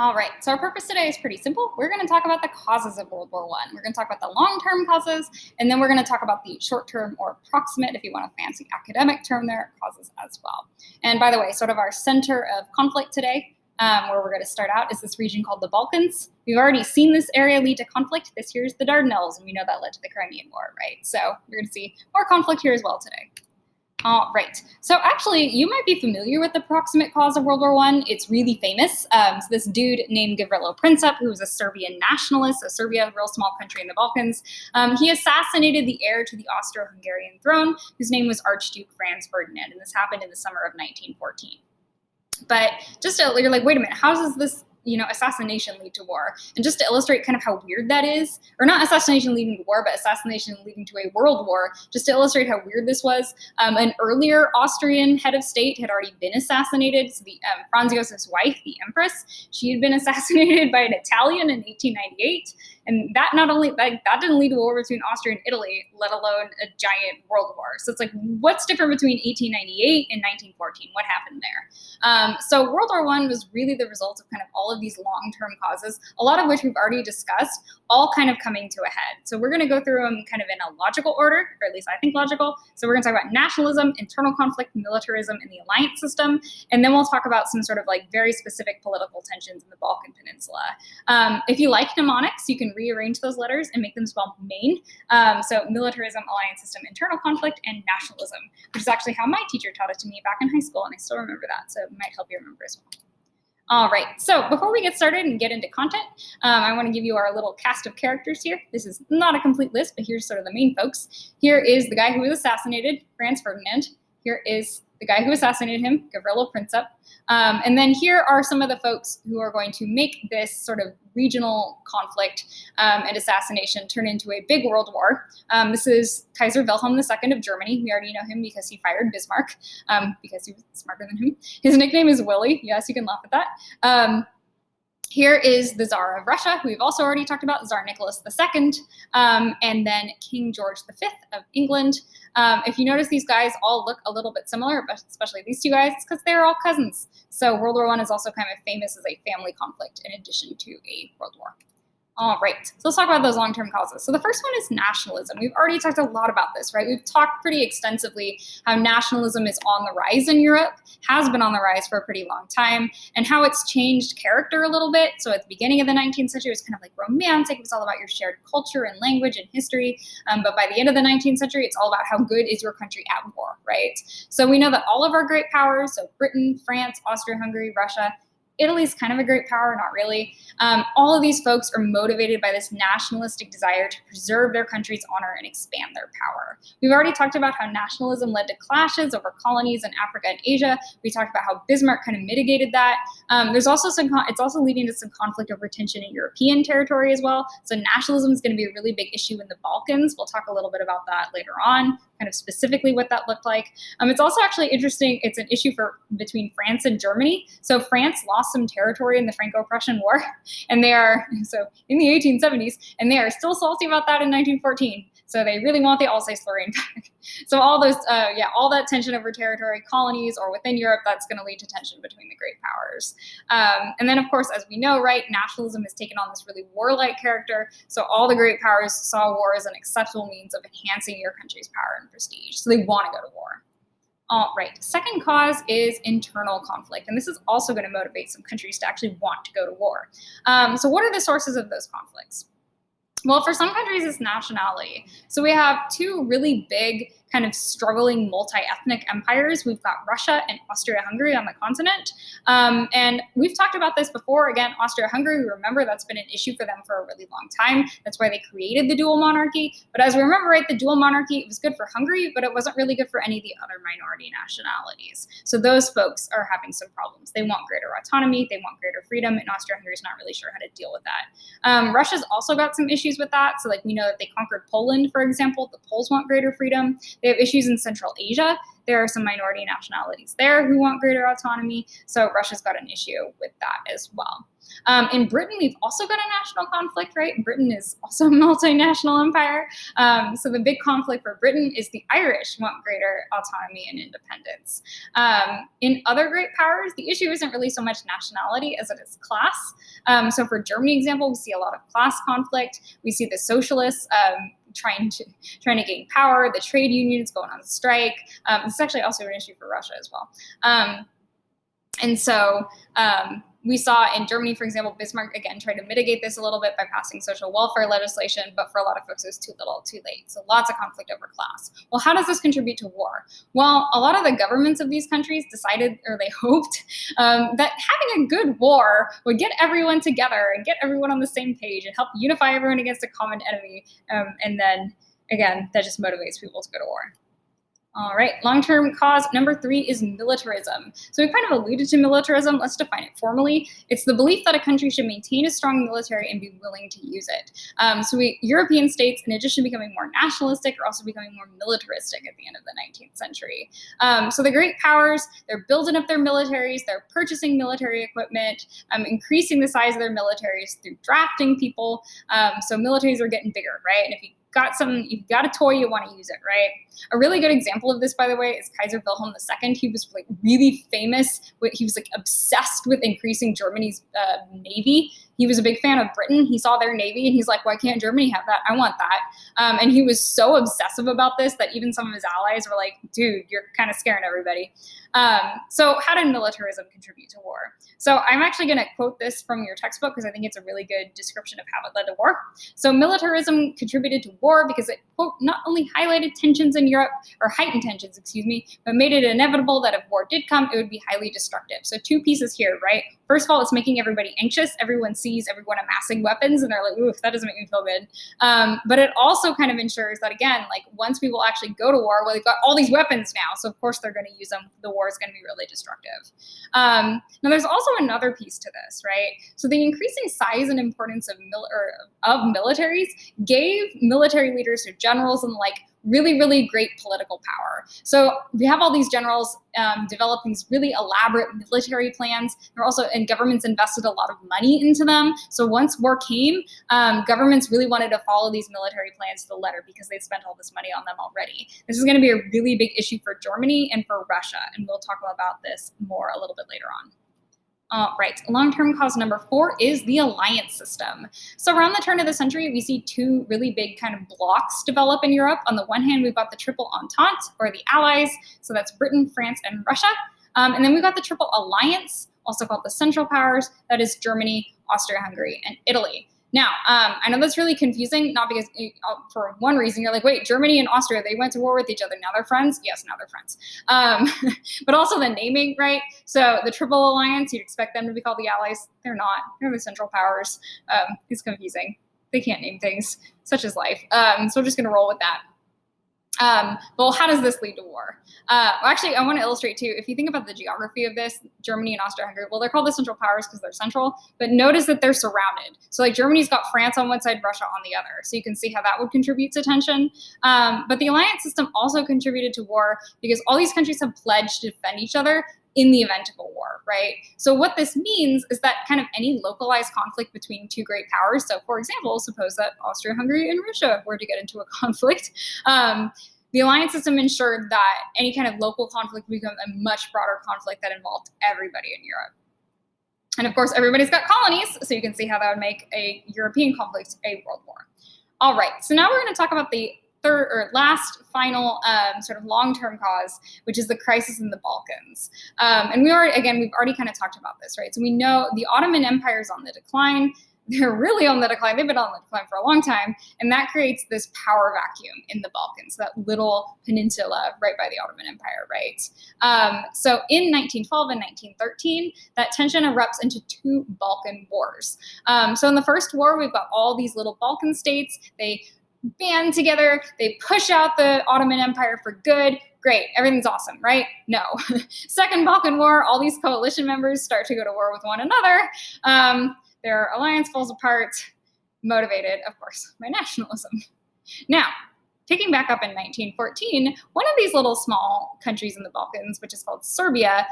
All right, so our purpose today is pretty simple. We're going to talk about the causes of World War I. We're going to talk about the long-term causes, and then we're going to talk about the short-term or approximate, if you want a fancy academic term there, causes as well. And by the way, sort of our center of conflict today, where we're going to start out, is this region called the Balkans. We've already seen this area lead to conflict. This here's the Dardanelles, and we know that led to the Crimean War, right? So we're going to see more conflict here as well today. All right. So actually, you might be familiar with the proximate cause of World War I. It's really famous. So this dude named Gavrilo Princip, who was a Serbian nationalist, so Serbia, a real small country in the Balkans, he assassinated the heir to the Austro-Hungarian throne, whose name was Archduke Franz Ferdinand, and this happened in the summer of 1914. But you're like, wait a minute, how does this assassination lead to war? And just to illustrate kind of how weird that is, or not assassination leading to war, but assassination leading to a world war, just to illustrate how weird this was, an earlier Austrian head of state had already been assassinated. So the Franz Josef's wife, the Empress, she had been assassinated by an Italian in 1898. And that that didn't lead to a war between Austria and Italy, let alone a giant world war. So it's like, what's different between 1898 and 1914? What happened there? So World War I was really the result of kind of all of these long-term causes, a lot of which we've already discussed, all kind of coming to a head. So we're going to go through them kind of in a logical order, or at least I think logical. So we're going to talk about nationalism, internal conflict, militarism, and the alliance system. And then we'll talk about some sort of like very specific political tensions in the Balkan Peninsula. If you like mnemonics, you can rearrange those letters and make them spell main. So militarism, alliance system, internal conflict, and nationalism, which is actually how my teacher taught it to me back in high school, and I still remember that, so it might help you remember as well. All right, so before we get started and get into content, I want to give you our little cast of characters here. This is not a complete list, but here's sort of the main folks. Here is the guy who was assassinated, Franz Ferdinand. Here is the guy who assassinated him, Gavrilo Princip. And then here are some of the folks who are going to make this sort of regional conflict and assassination turn into a big world war. This is Kaiser Wilhelm II of Germany. We already know him because he fired Bismarck, because he was smarter than him. His nickname is Willie. Yes, you can laugh at that. Here is the Tsar of Russia, who we've also already talked about, Tsar Nicholas II, and then King George V of England. If you notice, these guys all look a little bit similar, but especially these two guys, it's because they're all cousins. So World War I is also kind of famous as a family conflict in addition to a world war. All right, so let's talk about those long-term causes. So the first one is nationalism. We've already talked a lot about this, right? We've talked pretty extensively how nationalism is on the rise in Europe, has been on the rise for a pretty long time, and how it's changed character a little bit. So at the beginning of the 19th century, it was kind of like romantic. It was all about your shared culture and language and history. But by the end of the 19th century, it's all about how good is your country at war, right? So we know that all of our great powers, so Britain, France, Austria-Hungary, Russia, Italy's kind of a great power, not really. All of these folks are motivated by this nationalistic desire to preserve their country's honor and expand their power. We've already talked about how nationalism led to clashes over colonies in Africa and Asia. We talked about how Bismarck kind of mitigated that. It's also leading to some conflict over tension in European territory as well. So nationalism is going to be a really big issue in the Balkans. We'll talk a little bit about that later on, kind of specifically what that looked like. It's also actually interesting. It's an issue between France and Germany. So France lost some territory in the Franco-Prussian War, and they are, so in the 1870s, and they are still salty about that in 1914. So they really want the Alsace-Lorraine back. So all those, all that tension over territory, colonies, or within Europe, that's going to lead to tension between the great powers. And then, of course, as we know, right, nationalism has taken on this really warlike character. So all the great powers saw war as an acceptable means of enhancing your country's power and prestige. So they want to go to war. All right, second cause is internal conflict, and this is also going to motivate some countries to actually want to go to war. So what are the sources of those conflicts? Well, for some countries, it's nationality. So we have two really big kind of struggling multi-ethnic empires. We've got Russia and Austria-Hungary on the continent. And we've talked about this before. Again, Austria-Hungary, remember, that's been an issue for them for a really long time. That's why they created the dual monarchy. But as we remember, right, the dual monarchy, it was good for Hungary, but it wasn't really good for any of the other minority nationalities. So those folks are having some problems. They want greater autonomy. They want greater freedom. And Austria-Hungary is not really sure how to deal with that. Russia's also got some issues with that. So like we know that they conquered Poland, for example. The Poles want greater freedom. They have issues in Central Asia. There are some minority nationalities there who want greater autonomy. So Russia's got an issue with that as well. In Britain, we've also got a national conflict, right? Britain is also a multinational empire. So the big conflict for Britain is the Irish want greater autonomy and independence. In other great powers, the issue isn't really so much nationality as it is class. So for Germany example, we see a lot of class conflict. We see the socialists trying to gain power, the trade unions going on strike. This is actually also an issue for Russia as well. And so we saw in Germany, for example, Bismarck, again, tried to mitigate this a little bit by passing social welfare legislation, but for a lot of folks, it was too little, too late. So lots of conflict over class. Well, how does this contribute to war? Well, a lot of the governments of these countries decided, or they hoped, that having a good war would get everyone together and get everyone on the same page and help unify everyone against a common enemy. And then, again, that just motivates people to go to war. All right, long-term cause number 3 is militarism. So we kind of alluded to militarism. Let's define it formally. It's the belief that a country should maintain a strong military and be willing to use it. European states, in addition to becoming more nationalistic, are also becoming more militaristic at the end of the 19th century. So the great powers, they're building up their militaries, they're purchasing military equipment, increasing the size of their militaries through drafting people. So militaries are getting bigger, right? And if you've got a toy, you want to use it, right? A really good example of this, by the way, is Kaiser Wilhelm II. He was like really famous. He was like obsessed with increasing Germany's navy. He was a big fan of Britain. He saw their navy and he's like, why can't Germany have that? I want that. And he was so obsessive about this that even some of his allies were like, dude, you're kind of scaring everybody. So how did militarism contribute to war? So I'm actually going to quote this from your textbook because I think it's a really good description of how it led to war. So militarism contributed to war because it, quote, not only highlighted tensions in Europe, or heightened tensions, excuse me, but made it inevitable that if war did come, it would be highly destructive. So 2 pieces here, right? First of all, it's making everybody anxious. Everyone sees everyone amassing weapons and they're like, ooh, that doesn't make me feel good. But it also kind of ensures that, again, like once people actually go to war, well, they've got all these weapons now. So of course they're going to use them. The war is going to be really destructive. Now there's also another piece to this, right? So the increasing size and importance of militaries gave military leaders or generals and like really, really great political power. So we have all these generals develop these really elaborate military plans. And governments invested a lot of money into them. So once war came, governments really wanted to follow these military plans to the letter because they spent all this money on them already. This is going to be a really big issue for Germany and for Russia, and we'll talk about this more a little bit later on. Right, long-term cause number 4 is the alliance system. So around the turn of the century, we see 2 really big kind of blocks develop in Europe. On the one hand, we've got the Triple Entente, or the Allies. So that's Britain, France, and Russia. And then we've got the Triple Alliance, also called the Central Powers. That is Germany, Austria-Hungary, and Italy. Now, I know that's really confusing, not because, for one reason, you're like, wait, Germany and Austria, they went to war with each other. Now they're friends? Yes, now they're friends. But also the naming, right? So the Triple Alliance, you'd expect them to be called the Allies. They're not. They're the Central Powers. It's confusing. They can't name things. Such is life. So we're just going to roll with that. Well, how does this lead to war? Actually, I want to illustrate too, if you think about the geography of this, Germany and Austria-Hungary, well, they're called the Central Powers because they're central, but notice that they're surrounded. So like Germany's got France on one side, Russia on the other. So you can see how that would contribute to tension. But the alliance system also contributed to war because all these countries have pledged to defend each other in the event of a war, right? So what this means is that kind of any localized conflict between 2 great powers, so for example, suppose that Austria-Hungary and Russia were to get into a conflict, the alliance system ensured that any kind of local conflict would become a much broader conflict that involved everybody in Europe. And of course, everybody's got colonies, so you can see how that would make a European conflict a world war. All right, so now we're going to talk about the third or last final sort of long-term cause, which is the crisis in the Balkans. And we've already kind of talked about this, right? So we know the Ottoman Empire is on the decline. They're really on the decline. They've been on the decline for a long time. And that creates this power vacuum in the Balkans, that little peninsula right by the Ottoman Empire, right? So in 1912 and 1913, that tension erupts into 2 Balkan Wars. So in the first war, we've got all these little Balkan states. They band together, they push out the Ottoman Empire for good. Great, everything's awesome, right? No. Second Balkan War, all these coalition members start to go to war with one another. Their alliance falls apart, motivated, of course, by nationalism. Now, picking back up in 1914, one of these little small countries in the Balkans, which is called Serbia,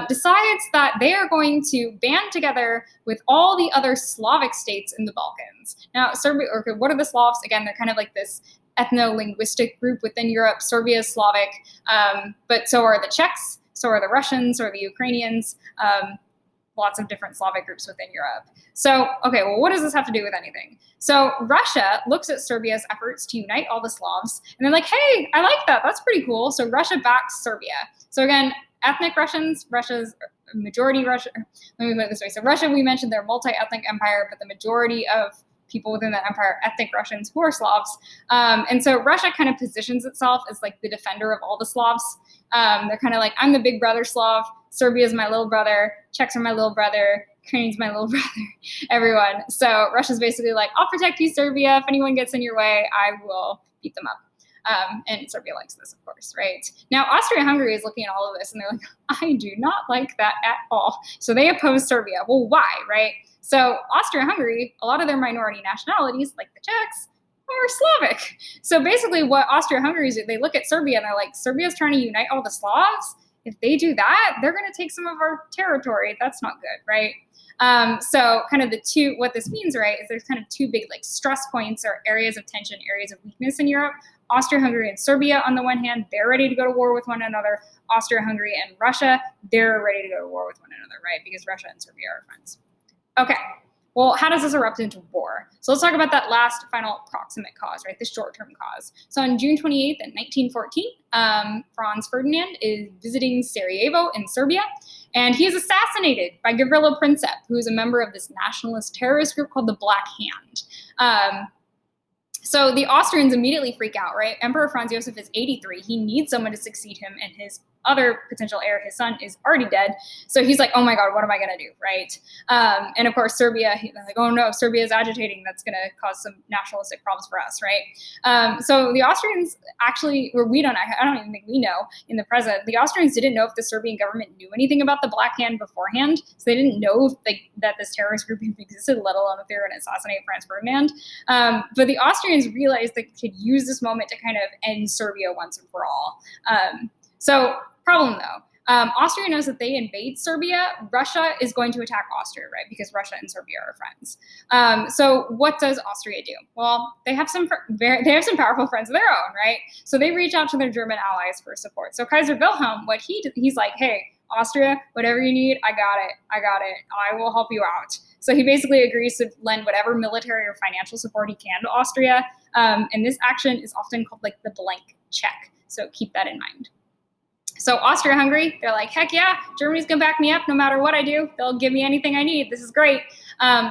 decides that they are going to band together with all the other Slavic states in the Balkans. Now, Serbia, or what are the Slavs? Again, they're kind of like this ethno-linguistic group within Europe. Serbia is Slavic, but so are the Czechs, so are the Russians, or the Ukrainians, lots of different Slavic groups within Europe. So, okay, well, what does this have to do with anything? So Russia looks at Serbia's efforts to unite all the Slavs, and they're like, hey, I like that. That's pretty cool. So Russia backs Serbia. So again, ethnic Russians, Russia's majority Russia, let me put it this way. So Russia, we mentioned they're a multi-ethnic empire, but the majority of people within that empire, ethnic Russians who are Slavs. And so Russia kind of positions itself as like the defender of all the Slavs. They're kind of like, I'm the big brother Slav, Serbia is my little brother, Czechs are my little brother, Ukraine's my little brother, everyone. So Russia's basically like, I'll protect you, Serbia. If anyone gets in your way, I will beat them up. And Serbia likes this, of course, right? Now, Austria-Hungary is looking at all of this, and they're like, I do not like that at all. So they oppose Serbia. Well, why, right? So Austria-Hungary, a lot of their minority nationalities, like the Czechs, are Slavic. So basically what Austria-Hungary do, they look at Serbia and they're like, Serbia's trying to unite all the Slavs. If they do that, they're going to take some of our territory. That's not good, right? So kind of what this means, right, is there's kind of two big like stress points or areas of tension, areas of weakness in Europe. Austria-Hungary and Serbia, on the one hand, they're ready to go to war with one another. Austria-Hungary and Russia, they're ready to go to war with one another, right? Because Russia and Serbia are friends. Okay, well, how does this erupt into war? So let's talk about that last final proximate cause, right? The short-term cause. So on June 28th, 1914, Franz Ferdinand is visiting Sarajevo in Serbia, and he is assassinated by Gavrilo Princip, who is a member of this nationalist terrorist group called the Black Hand. So the Austrians immediately freak out, right? Emperor Franz Joseph is 83. He needs someone to succeed him, and his other potential heir, his son, is already dead. So he's like, oh my God, what am I going to do, right? And of course, Serbia, he's like, oh no, Serbia is agitating. That's going to cause some nationalistic problems for us, right? So the Austrians actually, or I don't even think we know in the present, the Austrians didn't know if the Serbian government knew anything about the Black Hand beforehand. So they didn't know that this terrorist group existed, let alone if they were going to assassinate Franz Ferdinand. But the Austrians realized they could use this moment to kind of end Serbia once and for all. So problem though, Austria knows that they invade Serbia, Russia is going to attack Austria, right? Because Russia and Serbia are friends. So what does Austria do? Well, they have some powerful friends of their own, right? So they reach out to their German allies for support. So Kaiser Wilhelm, he's like, hey, Austria, whatever you need, I got it. I will help you out. So he basically agrees to lend whatever military or financial support he can to Austria. And this action is often called like the blank check. So keep that in mind. So Austria-Hungary, they're like, heck yeah, Germany's going to back me up no matter what I do. They'll give me anything I need. This is great.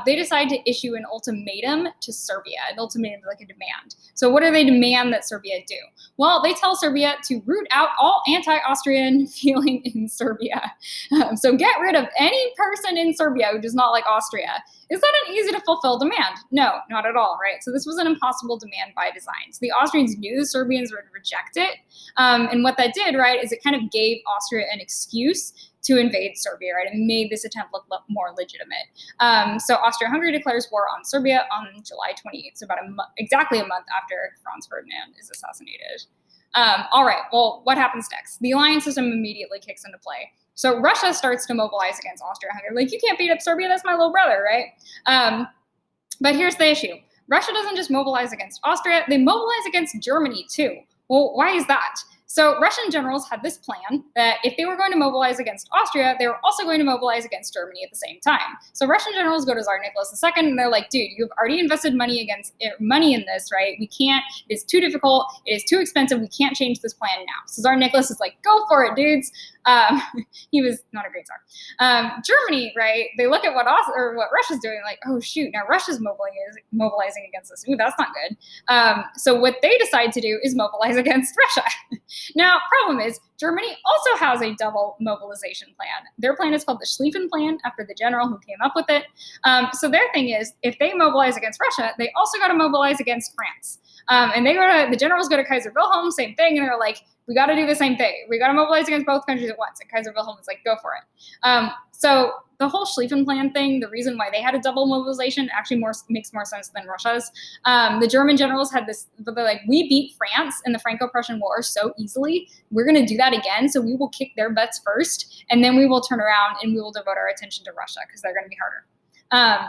They decide to issue an ultimatum to Serbia. An ultimatum is like a demand. So what do they demand that Serbia do? Well, they tell Serbia to root out all anti-Austrian feeling in Serbia. So get rid of any person in Serbia who does not like Austria. Is that an easy to fulfill demand? No, not at all, right? So this was an impossible demand by design. So the Austrians knew the Serbians would reject it. And what that did, right, is it kind of gave Austria an excuse to invade Serbia, right? It made this attempt look more legitimate. So Austria-Hungary declares war on Serbia on July 28th, so about exactly a month after Franz Ferdinand is assassinated. All right, well, what happens next? The alliance system immediately kicks into play. So Russia starts to mobilize against Austria-Hungary. Like, you can't beat up Serbia, that's my little brother, right? But here's the issue. Russia doesn't just mobilize against Austria, they mobilize against Germany too. Well, why is that? So Russian generals had this plan that if they were going to mobilize against Austria, they were also going to mobilize against Germany at the same time. So Russian generals go to Tsar Nicholas II and they're like, dude, you've already invested money in this, right? We can't, it's too difficult, it is too expensive, we can't change this plan now. So Tsar Nicholas is like, go for it, dudes. He was not a great czar. Germany, right? They look at what Russia's doing, like, oh shoot, now Russia's mobilizing against us. Ooh, that's not good. So what they decide to do is mobilize against Russia. Now, problem is, Germany also has a double mobilization plan. Their plan is called the Schlieffen Plan, after the general who came up with it. So their thing is, if they mobilize against Russia, they also got to mobilize against France. And the generals go to Kaiser Wilhelm, same thing, and they're like, we got to do the same thing. We got to mobilize against both countries at once. And Kaiser Wilhelm was like, go for it. So the whole Schlieffen Plan thing, the reason why they had a double mobilization actually makes more sense than Russia's. The German generals had this, but they're like, we beat France in the Franco-Prussian War so easily, we're going to do that again, so we will kick their butts first, and then we will turn around and we will devote our attention to Russia, because they're going to be harder.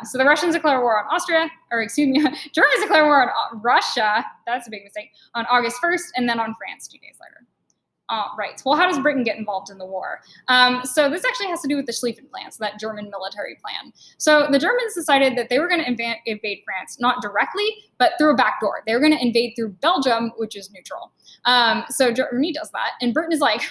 So the Russians declare war on Austria, or excuse me, Germans declare war on Russia, that's a big mistake, on August 1st, and then on France 2 days later. Right. Well, how does Britain get involved in the war? So this actually has to do with the Schlieffen Plan, so that German military plan. So the Germans decided that they were going to invade France, not directly, but through a back door. They were going to invade through Belgium, which is neutral. So Germany does that, and Britain is like,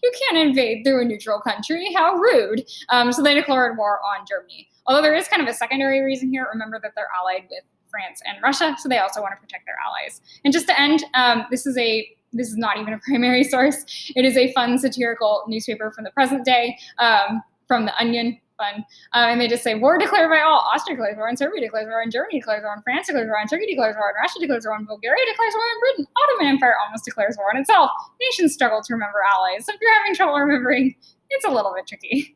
you can't invade through a neutral country. How rude. So they declared war on Germany. Although there is kind of a secondary reason here. Remember that they're allied with France and Russia, so they also want to protect their allies. And just to end, this is not even a primary source. It is a fun satirical newspaper from the present day, from The Onion, fun. And they just say, war declared by all. Austria declares war on Serbia, declares war on Germany, declares war on France, declares war on Turkey, declares war on Russia, declares war on Bulgaria, declares war on Britain. Ottoman Empire almost declares war on itself. Nations struggle to remember allies. So if you're having trouble remembering, it's a little bit tricky.